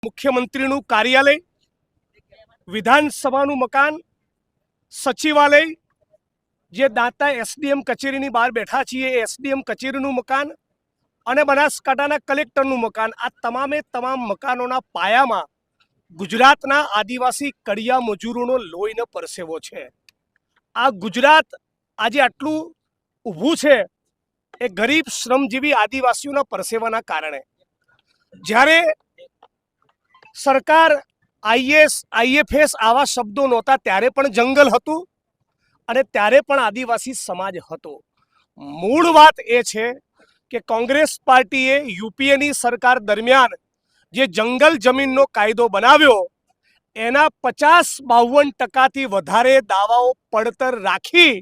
મુખ્યમંત્રીનું કાર્યાલય, વિધાનસભાનું મકાન, સચિવાલય, જે દાંતા એસડીએમ કચેરીની બહાર બેઠા છીએ એ એસડીએમ કચેરીનું મકાન અને બનાસકાંઠાના કલેક્ટરનું મકાન, આ તમામે તમામ મકાનોના પાયામાં ગુજરાતના આદિવાસી કડિયા મજૂરોનો લોહીનો પરસેવો છે. આ ગુજરાત આજે આટલું ઊભું છે એ ગરીબ શ્રમજીવી આદિવાસીઓના પરસેવાના કારણે. જ્યારે સરકાર આઈએસ આઈએફએસ આવા શબ્દો નહોતા ત્યારે પણ જંગલ હતું અને ત્યારે પણ આદિવાસી સમાજ હતો. મૂળ વાત એ છે કે કોંગ્રેસ પાર્ટીએ યુપીએની સરકાર દરમિયાન જે જંગલ જમીનનો કાયદો બનાવ્યો એના 50-52% વધારે દાવાઓ પડતર રાખી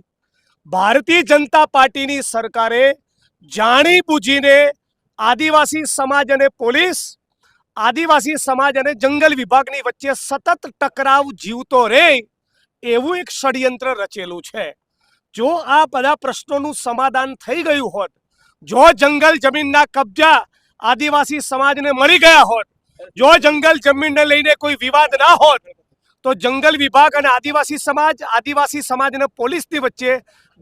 ભારતીય જનતા પાર્ટીની સરકારે જાણી બૂજીને આદિવાસી સમાજ અને પોલીસ, આદિવાસી સમાજ અને જંગલ વિભાગની વચ્ચે સતત ટકરાવ જીવતો રહે એવું એક ષડયંત્ર રચેલું છે. જો આ બધા પ્રશ્નોનું સમાધાન થઈ ગયું હોત, જો જંગલ જમીનના કબજા આદિવાસી સમાજને મળી ગયા હોત, જો જંગલ જમીનને લઈને કોઈ વિવાદ ના હોત, તો જંગલ વિભાગ અને આદિવાસી સમાજ અને પોલીસની વચ્ચે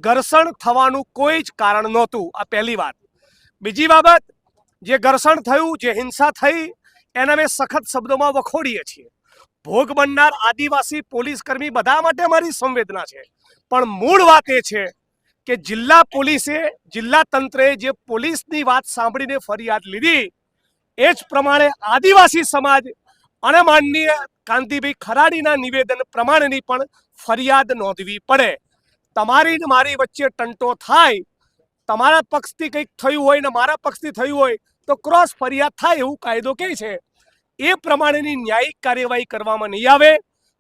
ઘર્ષણ થવાનું કોઈ જ કારણ નહોતું. આ પહેલી વાત. બીજી બાબત, જે ઘર્ષણ થયું, જે હિંસા થઈ એને અમે સખત શબ્દોમાં વખોડીએ છીએ. ભોગ બનનાર આદિવાસી પોલીસ કર્મી બધા માટે મારી સંવેદના છે, પણ મૂળ વાત એ છે કે જિલ્લા પોલીસે, જિલ્લા તંત્રએ જે પોલીસની વાત સાંભળીને ફરિયાદ લીધી એ જ પ્રમાણે આદિવાસી સમાજ અને માનનીય કાંતિભાઈ ખરાડીના નિવેદન પ્રમાણેની પણ ફરિયાદ નોંધવી પડે. તમારી ને મારી વચ્ચે ટંટો થાય, તમારા પક્ષથી કંઈક થયું હોય ને મારા પક્ષથી થયું હોય તો ક્રોસ ફરિયાદ થાય એવું કાયદો કહે છે. એ પ્રમાણેની ન્યાયિક કાર્યવાહી કરવામાં નહીં આવે,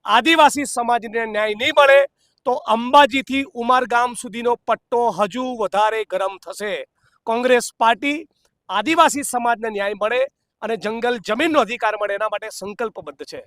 આદિવાસી સમાજને ન્યાય નહીં મળે તો અંબાજીથી ઉમરગામ સુધીનો પટ્ટો હજુ વધારે ગરમ થશે. કોંગ્રેસ પાર્ટી આદિવાસી સમાજને ન્યાય મળે અને જંગલ જમીનનો અધિકાર મળે એના માટે સંકલ્પબદ્ધ છે.